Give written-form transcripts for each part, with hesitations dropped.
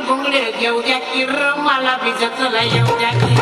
घोंगडे घेऊ द्या की र मला भिजतला येऊ द्या की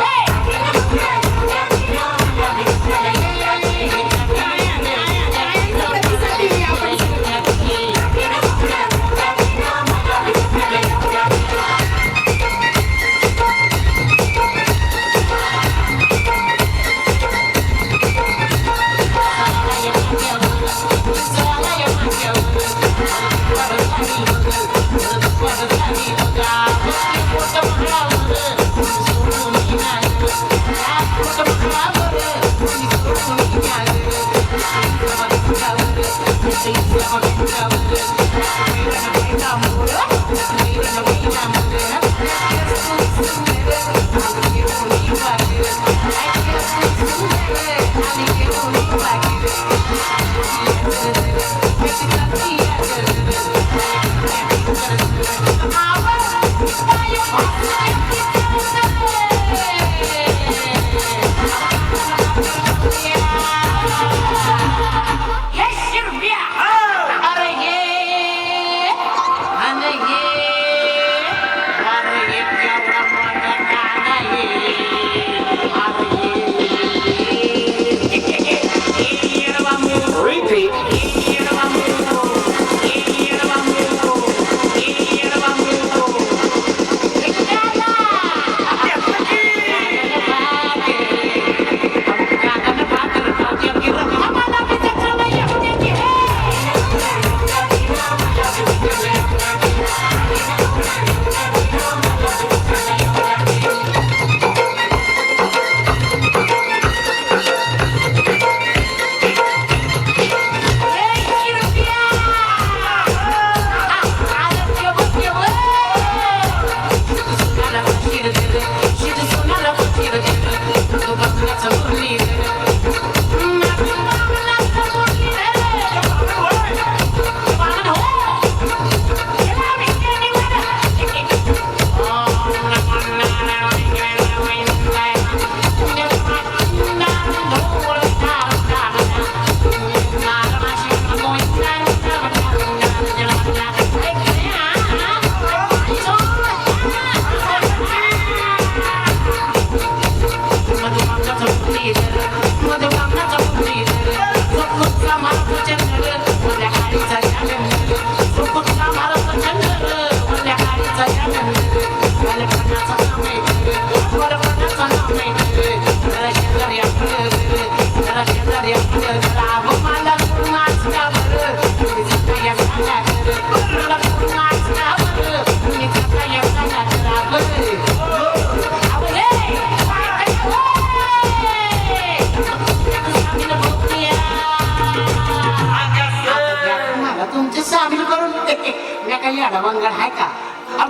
वंगड आहे का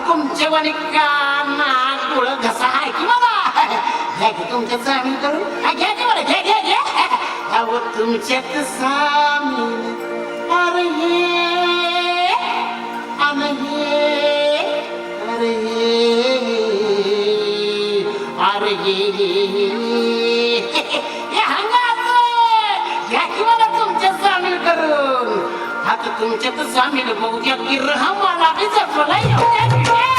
तुमचे वणी काना डोळ घसा आहे की बाबा घ्या की तुमच्या सामील करून घ्या की बरं घ्या घ्या घ्या अहो तुमच्यात सामील अरे हे अरे अरे हे हंगात घ्या की मला तुमच्या सामील करून आता तुमच्यात सामील बघू द्या की रहा मला बी जपला येऊ द्या